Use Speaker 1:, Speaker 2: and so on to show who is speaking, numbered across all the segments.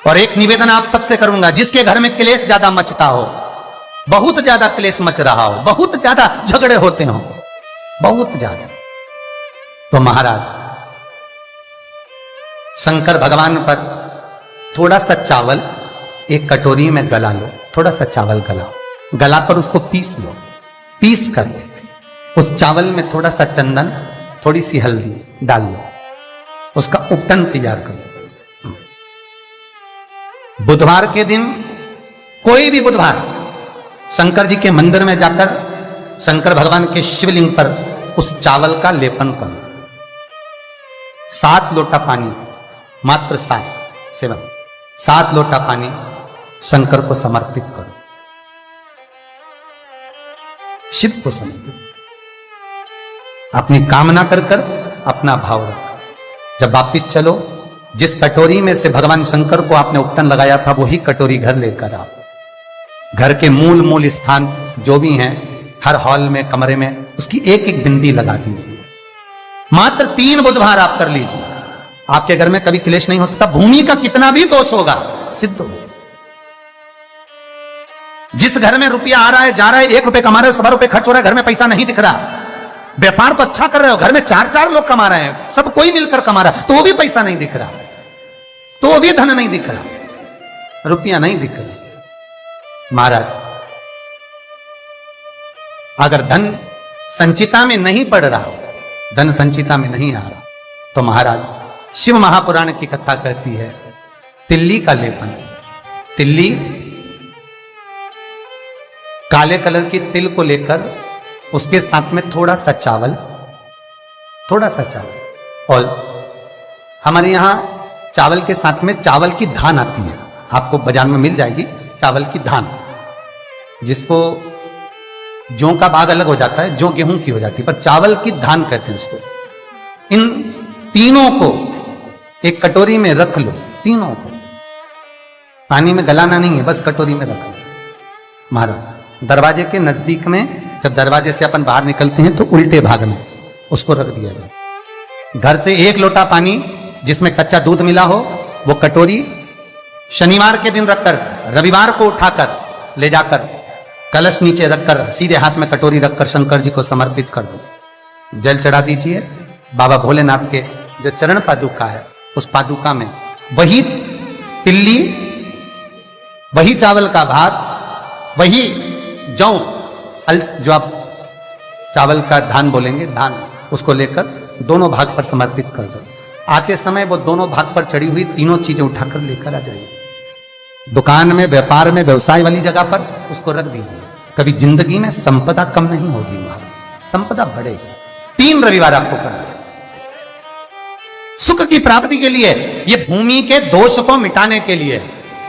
Speaker 1: और एक निवेदन आप सबसे करूंगा, जिसके घर में क्लेश ज्यादा मचता हो, बहुत ज्यादा क्लेश मच रहा हो, बहुत ज्यादा झगड़े होते हो, बहुत ज्यादा, तो महाराज शंकर भगवान पर थोड़ा सा चावल एक कटोरी में गला लो, थोड़ा सा चावल गलाओ, गलाकर उसको पीस लो, पीस कर उस चावल में थोड़ा सा चंदन, थोड़ी सी हल्दी डाल लो, उसका उपटन तैयार करो। बुधवार के दिन, कोई भी बुधवार, शंकर जी के मंदिर में जाकर शंकर भगवान के शिवलिंग पर उस चावल का लेपन करो। 7 लोटा पानी, मात्र 7 लोटा पानी शंकर को समर्पित करो, शिव को समर्पित, अपनी कामना कर कर अपना भाव रखो। जब वापिस चलो, जिस कटोरी में से भगवान शंकर को आपने उपटन लगाया था, वही कटोरी घर लेकर आओ। घर के मूल स्थान जो भी हैं, हर हॉल में, कमरे में उसकी एक एक बिंदी लगा दीजिए। मात्र 3 बुधवार आप कर लीजिए, आपके घर में कभी क्लेश नहीं हो सकता। भूमि का कितना भी दोष होगा सिद्ध हो। जिस घर में रुपया आ रहा है, जा रहा है, 1 रुपए कमा रहे हो, 100 रुपए खर्च हो रहा है, घर में पैसा नहीं दिख रहा, व्यापार तो अच्छा कर रहे हो, घर में 4 लोग कमा रहे हैं, सब कोई मिलकर कमा रहा है, तो भी पैसा नहीं दिख रहा, तो भी धन नहीं दिख रहा, रुपया नहीं दिख रहा। महाराज, अगर धन संचिता में नहीं पड़ रहा हो, धन संचिता में नहीं आ रहा, तो महाराज शिव महापुराण की कथा कहती है, तिल्ली का लेपन, तिल्ली काले कलर की तिल को लेकर उसके साथ में थोड़ा सा चावल, और हमारे यहां चावल के साथ में चावल की धान आती है, आपको बाजार में मिल जाएगी चावल की धान, जिसको जौ का भाग अलग हो जाता है, जौ गेहूं की हो जाती है, पर चावल की धान कहते हैं उसको। इन तीनों को एक कटोरी में रख लो, तीनों को पानी में गलाना नहीं है, बस कटोरी में रख लो। महाराज, दरवाजे के नजदीक में, जब दरवाजे से अपन बाहर निकलते हैं तो उल्टे भाग में उसको रख दिया जाए। घर से 1 लोटा पानी जिसमें कच्चा दूध मिला हो, वो कटोरी शनिवार के दिन रखकर, रविवार को उठाकर ले जाकर कलश नीचे रखकर, सीधे हाथ में कटोरी रखकर शंकर जी को समर्पित कर दो। जल चढ़ा दीजिए। बाबा भोलेनाथ के जो चरण पादुका है, उस पादुका में वही तिल्ली, वही चावल का भात, वही जौ, जो आप चावल का धान बोलेंगे, धान, उसको लेकर दोनों भाग पर समर्पित कर दो। आते समय वो दोनों भाग पर चढ़ी हुई तीनों चीजें उठाकर लेकर आ जाइए। दुकान में, व्यापार में, व्यवसाय वाली जगह पर उसको रख दीजिए। कभी जिंदगी में संपदा कम नहीं होगी, महाराज, संपदा बढ़ेगी। 3 रविवार आपको करना है सुख की प्राप्ति के लिए, ये भूमि के दोष को मिटाने के लिए।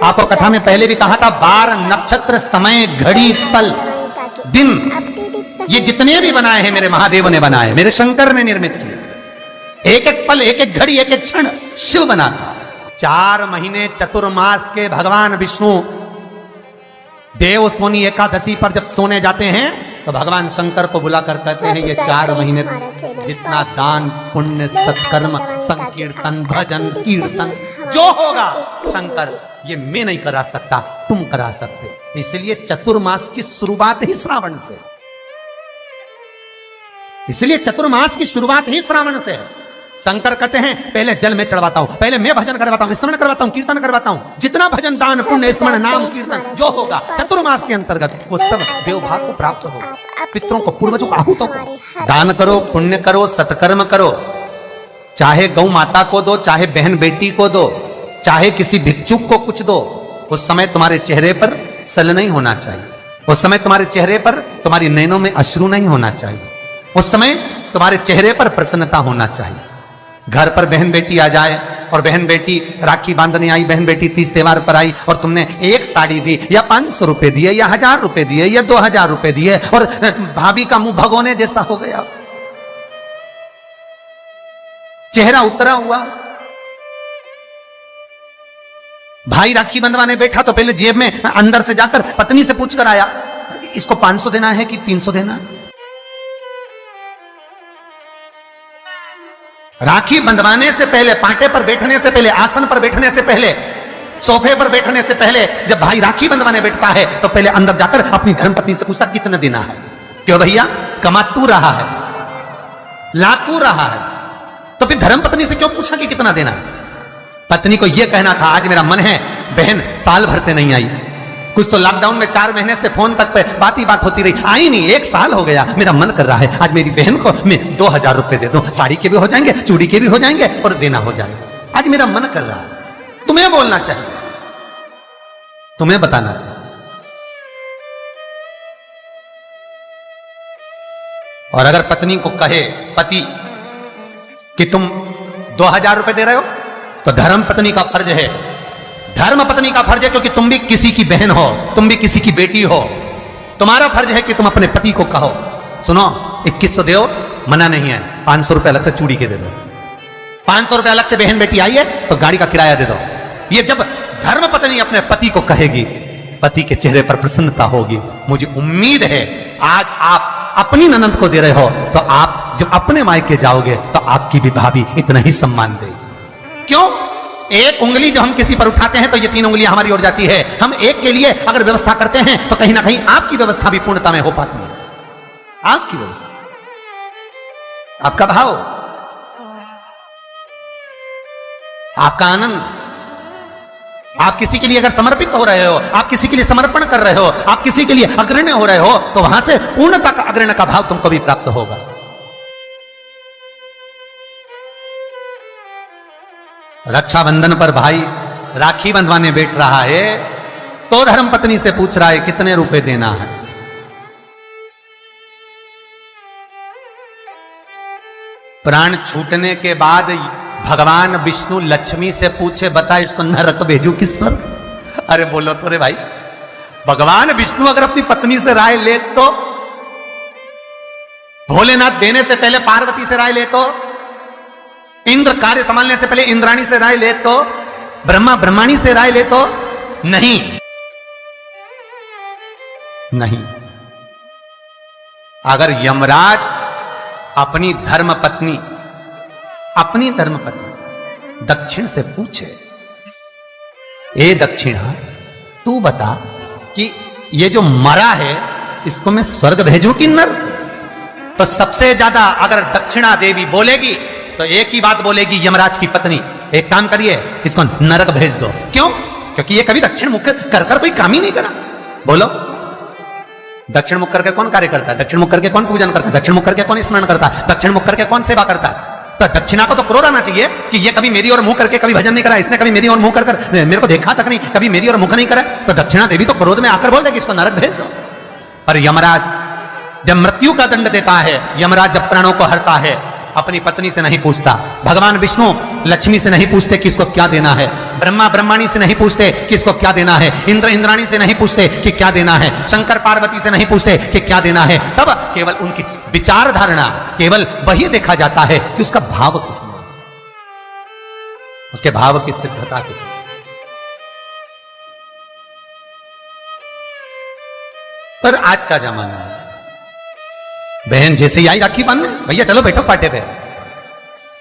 Speaker 1: आपको कथा में पहले भी कहा था, बार, नक्षत्र, समय, घड़ी, पल, दिन, ये जितने भी बनाए हैं मेरे महादेव ने बनाए, मेरे शंकर ने निर्मित किए। एक एक पल, एक एक घड़ी, एक एक क्षण शिव बनाता। 4 महीने चतुर्मास के भगवान विष्णु देव सोनी एकादशी पर जब सोने जाते हैं, तो भगवान शंकर को बुलाकर कहते हैं, ये 4 महीने जितना दान, पुण्य, सत्कर्म, संकीर्तन, भजन, कीर्तन जो होगा शंकर, ये मैं नहीं करा सकता, तुम करा सकते। इसलिए चतुर्मास की शुरुआत ही श्रावण से, इसलिए चतुर्मास की शुरुआत ही श्रावण से है। शंकर कहते हैं, पहले जल में चढ़वाता हूं, पहले मैं भजन करवाता हूं, स्मरण करवाता हूं, कीर्तन करवाता हूं, जितना भजन, दान, पुण्य, स्मरण, नाम, कीर्तन जो होगा चतुर्मास के अंतर्गत, वो सब देवभाग को प्राप्त होगा। पितरों को, पूर्वजों को, आहूतों को दान करो, पुण्य करो, सत्कर्म करो, चाहे गौ माता को दो, चाहे बहन बेटी को दो, चाहे किसी भिक्षुक को कुछ दो। उस समय तुम्हारे चेहरे पर सल नहीं होना चाहिए, उस समय तुम्हारे चेहरे पर, तुम्हारी नैनों में अश्रु नहीं होना चाहिए, उस समय तुम्हारे चेहरे पर प्रसन्नता होना चाहिए। घर पर बहन बेटी आ जाए और बहन बेटी राखी बांधने आई, बहन बेटी तीज त्योहार पर आई और तुमने एक साड़ी दी या 500 रुपए दिए या 1000 रुपए दिए या 2000 रुपए दिए और भाभी का मुंह भगोने जैसा हो गया, चेहरा उतरा हुआ। भाई राखी बंधवाने बैठा तो पहले जेब में अंदर से जाकर पत्नी से पूछकर आया, इसको 500 देना है कि 300 देना। राखी बंधवाने से पहले, पांटे पर बैठने से पहले, आसन पर बैठने से पहले सोफे पर बैठने से पहले जब भाई राखी बंधवाने बैठता है तो पहले अंदर जाकर अपनी धर्मपत्नी से पूछता कितना देना है। क्यों भैया, कमा तू रहा है, ला तू रहा है, तो फिर धर्मपत्नी से क्यों पूछा कि कितना देना है। पत्नी को यह कहना था आज मेरा मन है, बहन साल भर से नहीं आई, कुछ तो लॉकडाउन में 4 महीने से फोन तक पे बात ही बात होती रही, आई नहीं, 1 साल हो गया, मेरा मन कर रहा है आज मेरी बहन को मैं 2000 रुपए दे दूं, साड़ी के भी हो जाएंगे, चूड़ी के भी हो जाएंगे और देना हो जाएगा, आज मेरा मन कर रहा है। तुम्हें बोलना चाहिए, तुम्हें बताना चाहिए। और अगर पत्नी को कहे पति कि तुम 2000 रुपए दे रहे हो तो धर्म पत्नी का फर्ज है, धर्म पत्नी का फर्ज है, क्योंकि तुम भी किसी की बहन हो, तुम भी किसी की बेटी हो, तुम्हारा फर्ज है कि तुम अपने पति को कहो सुनो 2100 दो, मना नहीं है, 500 रुपए अलग से चूड़ी के दे दो, 500 रुपए अलग से बहन बेटी आई है तो गाड़ी का किराया दे दो। ये जब धर्म पत्नी अपने पति को कहेगी, पति के चेहरे पर प्रसन्नता होगी। मुझे उम्मीद है आज आप अपनी ननंद को दे रहे हो तो आप जब अपने मायके जाओगे तो आपकी भी भाभी इतना ही सम्मान देगी। क्यों? एक उंगली जो हम किसी पर उठाते हैं तो ये 3 उंगलियां हमारी ओर जाती है। हम एक के लिए अगर व्यवस्था करते हैं तो कहीं ना कहीं आपकी व्यवस्था भी पूर्णता में हो पाती है। आपकी व्यवस्था, आपका भाव, आपका आनंद, आप किसी के लिए अगर समर्पित हो रहे हो, आप किसी के लिए समर्पण कर रहे हो, आप किसी के लिए अग्रण्य हो रहे हो तो वहां से पूर्णता का अग्रण्य का भाव तुमको भी प्राप्त होगा। रक्षाबंधन पर भाई राखी बंधवाने बैठ रहा है तो धर्मपत्नी से पूछ रहा है कितने रुपए देना है। प्राण छूटने के बाद भगवान विष्णु लक्ष्मी से पूछे बता इसको नरक भेजू कि स्वर्ग? अरे बोलो तो रे भाई, भगवान विष्णु अगर अपनी पत्नी से राय ले तो, भोलेनाथ देने से पहले पार्वती से राय ले तो, इंद्र कार्य संभालने से पहले इंद्राणी से राय ले तो, ब्रह्मा ब्रह्माणी से राय ले तो, नहीं नहीं। अगर यमराज अपनी धर्मपत्नी दक्षिण से पूछे, ए दक्षिणा तू बता कि ये जो मरा है इसको मैं स्वर्ग भेजूं कि नरक? तो सबसे ज्यादा अगर दक्षिणा देवी बोलेगी तो एक ही बात बोलेगी यमराज की पत्नी, एक काम करिए इसको नरक भेज दो। क्यों? क्योंकि ये कभी दक्षिण मुख कर कोई काम ही नहीं करा। बोलो, दक्षिण मुख करके कौन कार्य करता है? दक्षिण मुख करके कौन पूजन करता है? दक्षिण मुख करके कौन स्मरण करता है? दक्षिण मुख करके कौन सेवा करता है? तो दक्षिणा को तो क्रोध आना चाहिए कि ये कभी मेरी ओर मुंह करके कभी भजन नहीं करा, इसने कभी मेरी ओर मुंह कर मेरे को देखा तक नहीं, कभी मेरी ओर मुख नहीं करा। तो दक्षिणा देवी तो क्रोध में आकर बोल देगी इसको नरक भेज दो। पर यमराज जब मृत्यु का दंड देता है, यमराज जब प्राणों को हरता है, अपनी पत्नी से नहीं पूछता, भगवान विष्णु लक्ष्मी से नहीं पूछते कि इसको क्या देना है, ब्रह्मा ब्रह्माणी से नहीं पूछते कि इसको क्या देना है, इंद्र इंद्राणी से नहीं पूछते कि क्या देना है, शंकर पार्वती से नहीं पूछते कि क्या देना है। तब केवल उनकी विचार धारणा, केवल वही देखा जाता है कि उसका भाव कितना, उसके भाव की सिद्धता कितनी। पर आज का जमाना है, बहन जैसे ही आई राखी बांधने, भैया चलो बैठो पाटे पे,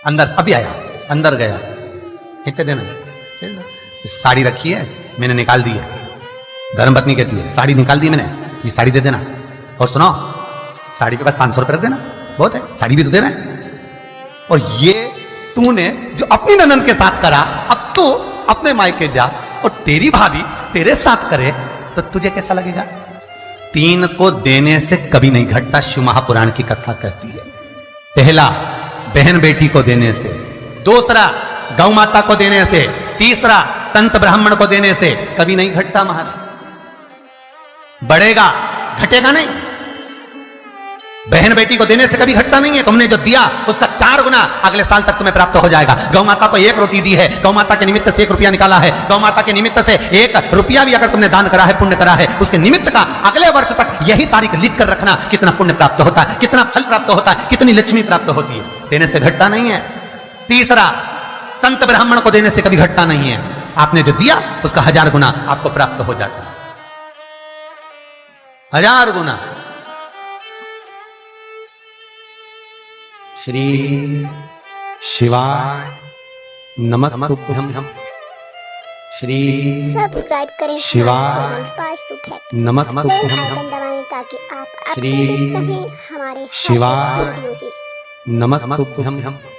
Speaker 1: अंदर अभी आया, अंदर गया, कितने देना, साड़ी रखी है मैंने निकाल दी है, धर्मपत्नी कहती है साड़ी निकाल दी मैंने, ये साड़ी दे देना, और सुनो साड़ी के पास 500 रुपए रख देना, बहुत है, साड़ी भी तो देना है। और ये तूने जो अपनी ननंद के साथ करा, अब तू अपने मायके जा और तेरी भाभी तेरे साथ करे तो तुझे कैसा लगेगा? 3 को देने से कभी नहीं घटता, शिव महापुराण की कथा कहती है। पहला बहन बेटी को देने से, दूसरा गौ माता को देने से, तीसरा संत ब्राह्मण को देने से कभी नहीं घटता महाराज। बढ़ेगा, घटेगा नहीं। बहन बेटी को देने से कभी घटता नहीं है। तुमने जो दिया उसका 4 गुना अगले साल तक तुम्हें प्राप्त हो जाएगा। गौ माता को 1 रोटी दी है, गौ माता के निमित्त से 1 रुपया निकाला है, गौ माता के निमित्त से 1 रुपया भी अगर तुमने दान करा है, पुण्य करा है, उसके निमित्त का अगले वर्ष तक यही तारीख लिख कर रखना, कितना पुण्य प्राप्त होता है, कितना फल प्राप्त होता है, कितनी लक्ष्मी प्राप्त होती है। देने से घटता नहीं है। तीसरा, संत ब्राह्मण को देने से कभी घटता नहीं है। आपने जो दिया उसका 1000 गुना आपको प्राप्त हो जाता है, 1000 गुना। श्री शिवाय नमस्तुभ्यं, श्री
Speaker 2: सब्सक्राइब करें
Speaker 1: शिवाय
Speaker 2: वास्तु फैक्ट
Speaker 1: नमस्तुभ्यं
Speaker 2: बेल आइकन दबाएं ताकि आप
Speaker 1: श्री
Speaker 2: अपडेटेड रहें हमारे हर
Speaker 1: शिवाय
Speaker 2: वीडियो से।
Speaker 1: नमस्तुभ्यं।